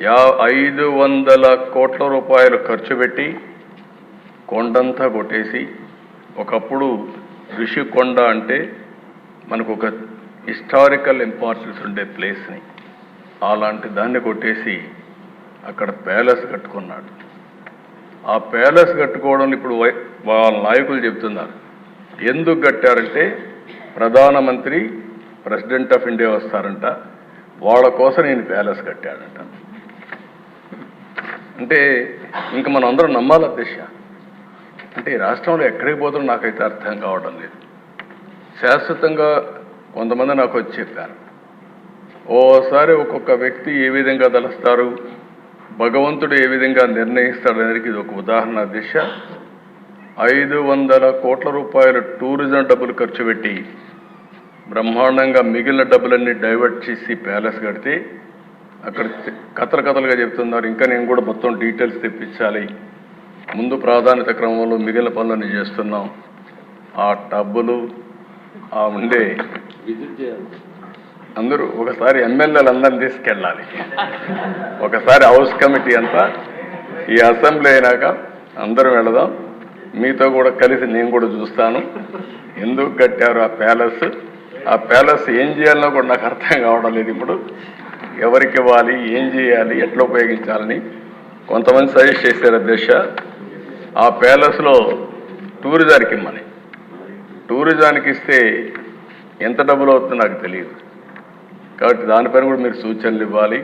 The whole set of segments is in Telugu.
500 కోట్ల రూపాయలు ఖర్చు పెట్టి కొండంతా కొట్టేసి, ఒకప్పుడు ఋషికొండ అంటే మనకు ఒక హిస్టారికల్ ఇంపార్టెన్స్ ఉండే ప్లేస్ని, అలాంటి దాన్ని కొట్టేసి అక్కడ ప్యాలెస్ కట్టుకున్నాడు. ఆ ప్యాలెస్ కట్టుకోవడం ఇప్పుడు వాళ్ళ నాయకులు చెబుతున్నారు. ఎందుకు కట్టారంటే ప్రధానమంత్రి ప్రెసిడెంట్ ఆఫ్ ఇండియా వస్తారంట, వాళ్ళ కోసం నేను ప్యాలెస్ కట్టాడంట. అంటే ఇంకా మనం అందరం నమ్మాల దిశ. అంటే ఈ రాష్ట్రంలో ఎక్కడికి పోతుందో నాకైతే అర్థం కావడం లేదు. శాశ్వతంగా కొంతమంది నాకు వచ్చి చెప్పారు, ఓసారి ఒక్కొక్క వ్యక్తి ఏ విధంగా తలుస్తారు, భగవంతుడు ఏ విధంగా నిర్ణయిస్తాడనేది ఇది ఒక ఉదాహరణ దిశ. 500 కోట్ల రూపాయలు టూరిజం డబ్బులు ఖర్చు పెట్టి బ్రహ్మాండంగా మిగిలిన డబ్బులన్నీ డైవర్ట్ చేసి ప్యాలెస్ కడితే అక్కడ కథలుగా చెప్తున్నారు. ఇంకా నేను కూడా మొత్తం డీటెయిల్స్ తెప్పించాలి, ముందు ప్రాధాన్యత క్రమంలో మిగిలిన పనులన్నీ చేస్తున్నాం. ఆ డబ్బులు ఆ ఉండే అందరూ ఒకసారి ఎమ్మెల్యేలు అందరిని తీసుకెళ్ళాలి, ఒకసారి హౌస్ కమిటీ అంతా ఈ అసెంబ్లీ అయినాక అందరం వెళదాం, మీతో కూడా కలిసి నేను కూడా చూస్తాను ఎందుకు కట్టారు ఆ ప్యాలెస్ ఏం చేయాలనో కూడా నాకు అర్థం కావడం లేదు. ఇప్పుడు ఎవరికి ఇవ్వాలి, ఏం చేయాలి, ఎట్లా ఉపయోగించాలని కొంతమంది సజెస్ట్ చేశారు అధ్యక్ష. ఆ ప్యాలెస్లో టూరిజానికి ఇమ్మని, టూరిజానికి ఇస్తే ఎంత డబ్బులు అవుతుందో నాకు తెలియదు, కాబట్టి దానిపైన కూడా మీరు సూచనలు ఇవ్వాలి.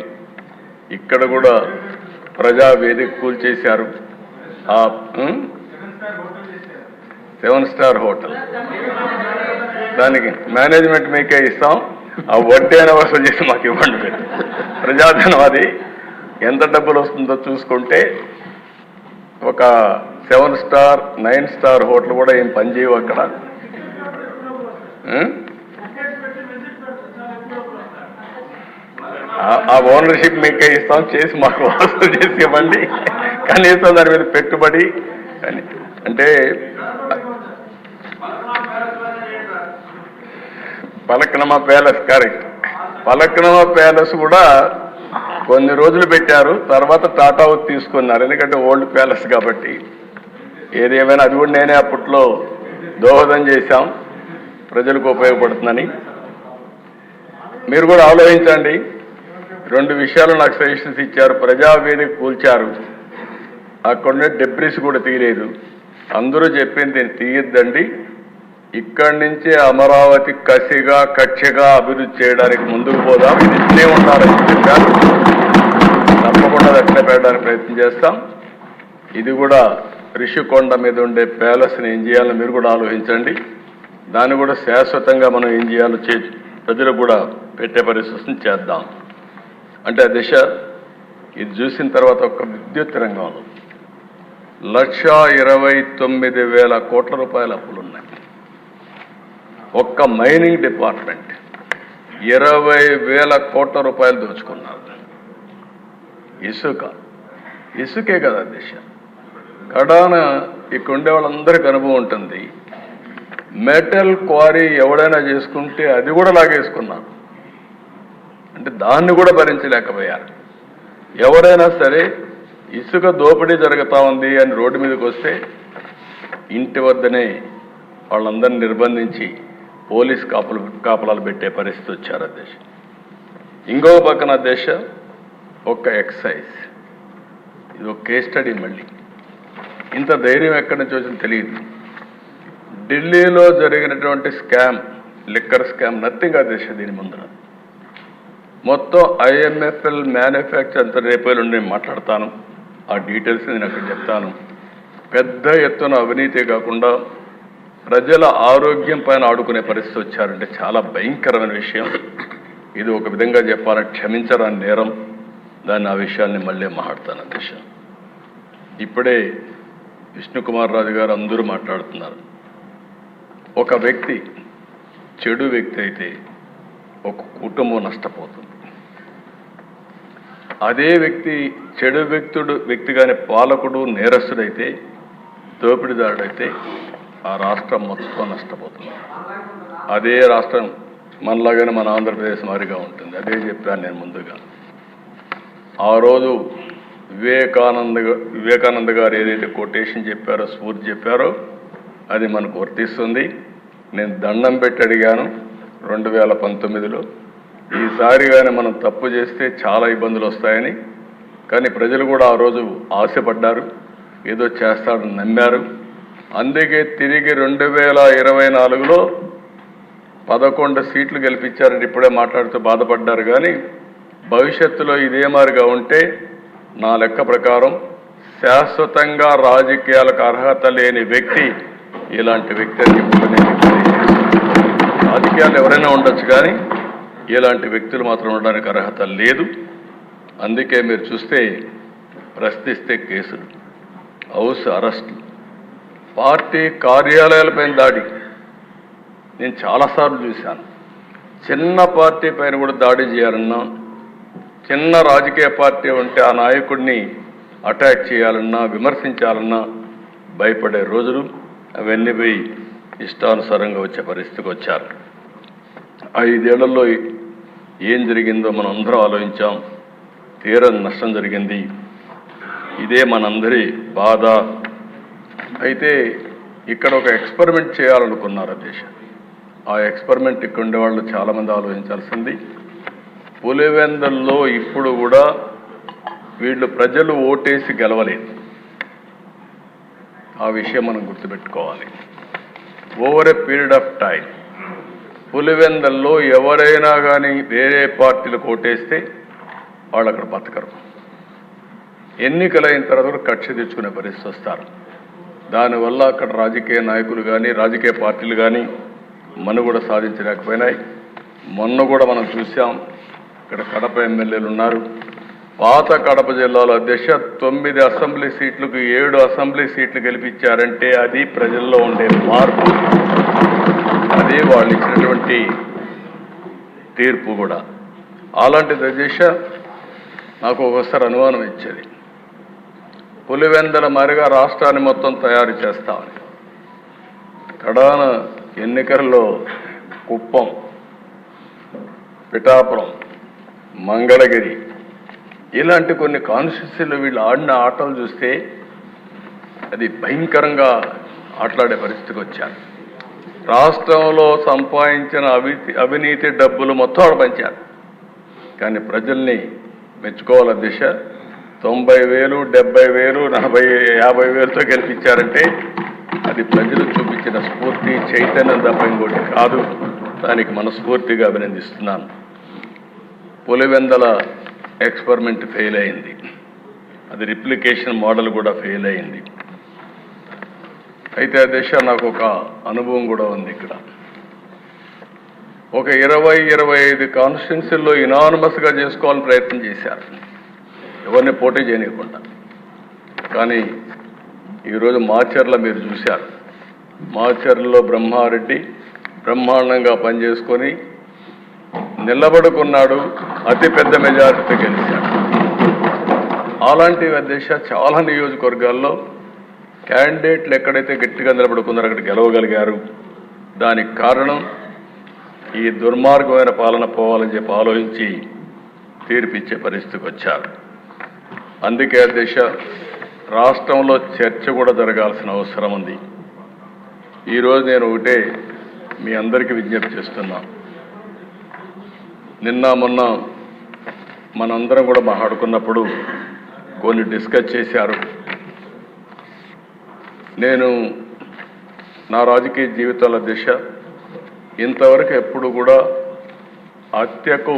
ఇక్కడ కూడా ప్రజా వేదిక కూల్చేశారు, ఆ 7 స్టార్ హోటల్, దానికి మేనేజ్మెంట్ మీకే ఇస్తాం, ఆ వడ్డీ అయినా వసూలు చేసి మాకు ఇవ్వండి. మీరు ప్రజాధనం అది ఎంత డబ్బులు వస్తుందో చూసుకుంటే ఒక 7 స్టార్ 9 స్టార్ హోటల్ కూడా ఏం పనిచేయవు అక్కడ. ఆ ఓనర్షిప్ మీకే ఇస్తాం, చేసి మాకు వసూలు చేసి ఇవ్వండి, కనీసం దాని మీద పెట్టుబడి అని. అంటే పలక్నమా ప్యాలెస్, కరెక్ట్, పలక్నమా ప్యాలెస్ కూడా కొన్ని రోజులు పెట్టారు, తర్వాత టాటా తీసుకున్నారు, ఎందుకంటే ఓల్డ్ ప్యాలెస్ కాబట్టి. ఏదేమైనా అది కూడా నేనే అప్పట్లో దోహదం చేశాం, ప్రజలకు ఉపయోగపడుతుందని. మీరు కూడా ఆలోచించండి. 2 విషయాలు నాకు సజెషన్స్ ఇచ్చారు. ప్రజావేదిక కూల్చారు, అక్కడనే డెబ్రిస్ కూడా తీయలేదు. అందరూ చెప్పింది తీయద్దండి, ఇక్కడి నుంచే అమరావతి కక్షగా అభివృద్ధి చేయడానికి ముందుకు పోదాం, ఇది ఇట్లే ఉండాలని చెప్పారు. తప్పకుండా అట్లే పెట్టడానికి ప్రయత్నం చేస్తాం. ఇది కూడా ఋషికొండ మీద ఉండే ప్యాలెస్ని ఏం చేయాలో మీరు కూడా ఆలోచించండి. దాన్ని కూడా శాశ్వతంగా మనం ఏం చేయాలో ప్రజలకు కూడా పెట్టే పరిస్థితిని చేద్దాం. అంటే ఆ దిశ ఇది చూసిన తర్వాత ఒక విద్యుత్ రంగంలో 1,29,000 కోట్ల రూపాయల అప్పులు ఉన్నాయి. ఒక్క మైనింగ్ డిపార్ట్మెంట్ 20,000 కోట్ల రూపాయలు దోచుకున్నారు. ఇసుకే కదా దిశ. కడాన ఇక్కడ ఉండే వాళ్ళందరికీ అనుభవం ఉంటుంది. మెటల్ క్వారీ ఎవడైనా చేసుకుంటే అది కూడా లాగేసుకున్నారు, అంటే దాన్ని కూడా భరించలేకపోయారు. ఎవరైనా సరే ఇసుక దోపిడీ జరుగుతూ ఉంది అని రోడ్డు మీదకి వస్తే ఇంటి వద్దనే వాళ్ళందరినీ నిర్బంధించి పోలీస్ కాపలాలు పెట్టే పరిస్థితి వచ్చారు అధ్యక్ష. ఇంకో పక్కన అధ్యక్ష ఒక్క ఎక్సైజ్, ఇది ఒక కేస్ స్టడీ. మళ్ళీ ఇంత ధైర్యం ఎక్కడి నుంచి వచ్చిందో తెలియదు. ఢిల్లీలో జరిగినటువంటి స్కామ్, లిక్కర్ స్కామ్ నథింగ్ అధ్యక్ష. దీని ముందర మొత్తం IMFL మ్యానుఫ్యాక్చర్ అంత రేపు నుండి మాట్లాడతాను, ఆ డీటెయిల్స్ నేను అక్కడ చెప్తాను. పెద్ద ఎత్తున అవినీతి కాకుండా ప్రజల ఆరోగ్యం పైన ఆడుకునే పరిస్థితి వచ్చారంటే చాలా భయంకరమైన విషయం. ఇది ఒక విధంగా చెప్పాలంటే క్షమించరాని నేరం. దాన్ని ఆ విషయాన్ని మళ్ళీ మాట్లాడతాను అధ్యక్ష. ఇప్పుడే విష్ణుకుమార్ రాజు గారు అందరూ మాట్లాడుతున్నారు. ఒక వ్యక్తి చెడు వ్యక్తి అయితే ఒక కుటుంబం నష్టపోతుంది. అదే వ్యక్తి చెడు వ్యక్తిగానే పాలకుడు నేరస్తుడైతే, దోపిడీదారుడైతే ఆ రాష్ట్రం మొత్తం నష్టపోతుంది. అదే రాష్ట్రం మనలాగానే మన ఆంధ్రప్రదేశ్ మాదిరిగా ఉంటుంది. అదే చెప్పాను నేను ముందుగా. ఆ రోజు వివేకానంద గారు ఏదైతే కొటేషన్ చెప్పారో, స్ఫూర్తి చెప్పారో అది మనకు వర్తిస్తుంది. నేను దండం పెట్టి అడిగాను 2019లో, ఈసారి కానీ మనం తప్పు చేస్తే చాలా ఇబ్బందులు వస్తాయని. కానీ ప్రజలు కూడా ఆ రోజు ఆశపడ్డారు, ఏదో చేస్తాడని నమ్మారు. అందుకే తిరిగి 2024లో 11 సీట్లు గెలిపించారని ఇప్పుడే మాట్లాడుతూ బాధపడ్డారు. కానీ భవిష్యత్తులో ఇదే మారిగా ఉంటే నా లెక్క ప్రకారం శాశ్వతంగా రాజకీయాలకు అర్హత లేని వ్యక్తి ఇలాంటి వ్యక్తి అని చెప్పి రాజకీయాలు ఎవరైనా ఉండొచ్చు, కానీ ఇలాంటి వ్యక్తులు మాత్రం ఉండడానికి అర్హత లేదు. అందుకే మీరు చూస్తే ప్రశ్నిస్తే కేసులు, హౌస్ అరెస్ట్, పార్టీ కార్యాలయాలపైన దాడి నేను చాలాసార్లు చూశాను. చిన్న పార్టీ పైన కూడా దాడి చేయాలన్నా, చిన్న రాజకీయ పార్టీ ఉంటే ఆ నాయకుడిని అటాక్ చేయాలన్నా, విమర్శించాలన్నా భయపడే రోజులు అవన్నీ పోయి ఇష్టానుసారంగా వచ్చే పరిస్థితికి వచ్చారు. 5 ఏళ్లలో ఏం జరిగిందో మనం అందరం ఆలోచించాం. తీరని నష్టం జరిగింది. ఇదే మనందరి బాధ. అయితే ఇక్కడ ఒక ఎక్స్పెరిమెంట్ చేయాలనుకున్నారు దేశం. ఆ ఎక్స్పెరిమెంట్ ఇక్కడ ఉండే వాళ్ళు చాలామంది ఆలోచించాల్సింది. పులివెందుల్లో ఇప్పుడు కూడా వీళ్ళు ప్రజలు ఓటేసి గెలవలేదు. ఆ విషయం మనం గుర్తుపెట్టుకోవాలి. Over a period of time పులివెందుల్లో ఎవరైనా కానీ వేరే పార్టీలకు ఓటేస్తే వాళ్ళు అక్కడ బతకరు. ఎన్నికలైన తర్వాత కూడా కక్ష తెచ్చుకునే పరిస్థితి వస్తారు. దానివల్ల అక్కడ రాజకీయ నాయకులు కానీ రాజకీయ పార్టీలు కానీ మనుగడ సాధించలేకపోయినాయి. మొన్న కూడా మనం చూసాం, ఇక్కడ కడప ఎమ్మెల్యేలు ఉన్నారు. పాత కడప జిల్లాలో అధ్యక్ష 9 అసెంబ్లీ సీట్లకు 7 అసెంబ్లీ సీట్లు గెలిపించారంటే అది ప్రజల్లో ఉండే మార్పు, అదే వాళ్ళు ఇచ్చినటువంటి తీర్పు కూడా. అలాంటిది అధ్యక్ష నాకు ఒకసారి అనుమానం ఇచ్చేది, పులివెందుల మారిగా రాష్ట్రాన్ని మొత్తం తయారు చేస్తామని. కడాన ఎన్నికల్లో కుప్పం, పిఠాపురం, మంగళగిరి ఇలాంటి కొన్ని కాన్స్టిట్యూన్సీలు వీళ్ళు ఆడిన ఆటలు చూస్తే అది భయంకరంగా ఆటలాడే పరిస్థితికి వచ్చారు. రాష్ట్రంలో సంపాదించిన అవినీతి డబ్బులు మొత్తం ఆడ పంచారు. కానీ ప్రజల్ని మెచ్చుకోవాల దిశ 90,000, 70,000, 40,000, 50,000తో గెలిపించారంటే అది ప్రజలు చూపించిన స్ఫూర్తి, చైతన్యం తప్ప ఇంకోటి కాదు. దానికి మనస్ఫూర్తిగా అభినందిస్తున్నాను. పులివెందుల ఎక్స్పెరిమెంట్ ఫెయిల్ అయింది, అది రిప్లికేషన్ మోడల్ కూడా ఫెయిల్ అయింది. అయితే ఆ దేశ నాకు ఒక అనుభవం కూడా ఉంది. ఇక్కడ ఒక 20-25 కాన్స్టిట్యున్సీల్లో ఇనానమస్గా చేసుకోవాలని ప్రయత్నం చేశారు, ఎవరిని పోటీ చేయనీయకుండా. కానీ ఈరోజు మాచర్ల మీరు చూశారు, మాచర్లలో బ్రహ్మారెడ్డి బ్రహ్మాండంగా పనిచేసుకొని నిలబడుకున్నాడు, అతిపెద్ద మెజారిటీతో గెలిచాడు. అలాంటి దేశ చాలా నియోజకవర్గాల్లో క్యాండిడేట్లు ఎక్కడైతే గట్టిగా నిలబడుకున్నారో అక్కడ గెలవగలిగారు. దానికి కారణం ఈ దుర్మార్గమైన పాలన పోవాలని చెప్పి ఆలోచించి తీర్పిచ్చే పరిస్థితికి వచ్చారు. అందుకే దేశ రాష్ట్రంలో చర్చ కూడా జరగాల్సిన అవసరం ఉంది. ఈరోజు నేను ఒకటే మీ అందరికీ విజ్ఞప్తి చేస్తున్నా. నిన్న మొన్న మనందరం కూడా మాట్లాడుకున్నప్పుడు కొన్ని డిస్కస్ చేశారు. నేను నా రాజకీయ జీవితాల దిశ ఇంతవరకు ఎప్పుడు కూడా హత్యకు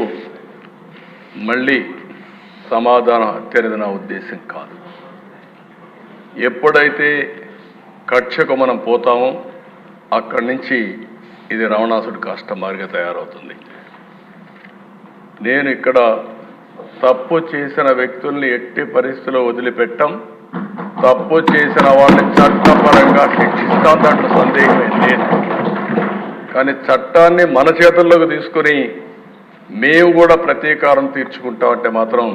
మళ్ళీ సమాధానం హత్య అనేది నా ఉద్దేశం కాదు. ఎప్పుడైతే కక్షకు మనం పోతామో అక్కడి నుంచి ఇది రావణాసుడి కష్టమారిగా తయారవుతుంది. నేను ఇక్కడ తప్పు చేసిన వ్యక్తుల్ని ఎట్టి పరిస్థితుల్లో వదిలిపెట్టాం. తప్పు చేసిన వాళ్ళని చట్టపరంగా శిక్షిస్తాం, దాంట్లో సందేహమే లేదు. కానీ చట్టాన్ని మన చేతుల్లోకి తీసుకుని మేము కూడా ప్రతీకారం తీర్చుకుంటామంటే మాత్రం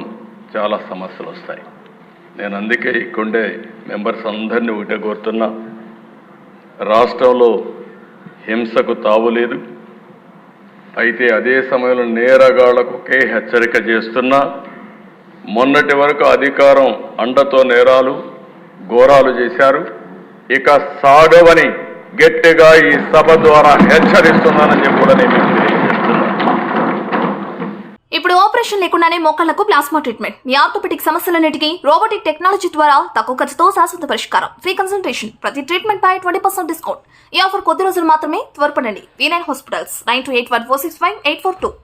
చాలా సమస్యలు వస్తాయి. నేను అందుకే ఇక్కడే మెంబర్స్ అందరినీ ఒకటే కోరుతున్నా, రాష్ట్రంలో హింసకు తావులేదు. అయితే అదే సమయంలో నేరగాళ్లకు ఒకే హెచ్చరిక చేస్తున్నా, మొన్నటి వరకు అధికారం అండతో నేరాలు ఘోరాలు చేశారు. ఇక సాగవని గట్టిగా ఈ సభ ద్వారా హెచ్చరిస్తున్నానని చెప్పి కూడా నేను మీకు తెలియజేస్తున్నాను. ఇప్పుడు ఆపరేషన్ లేకుండానే మోకాళ్లకు ప్లాస్మా ట్రీట్మెంట్. మీ ఆర్థోపెటిక్ సమస్యలన్నిటికీ రోబోటిక్ టెక్నాలజీ ద్వారా తక్కువ ఖర్చుతో శాశ్వత పరిష్కారం. Free consultation. ప్రతి ట్రీట్మెంట్ పై 20% డిస్కౌంట్. ఈ ఆఫర్ కొద్ది రోజులు మాత్రమే. త్వరపడండి. V9 hospitals 9281465842.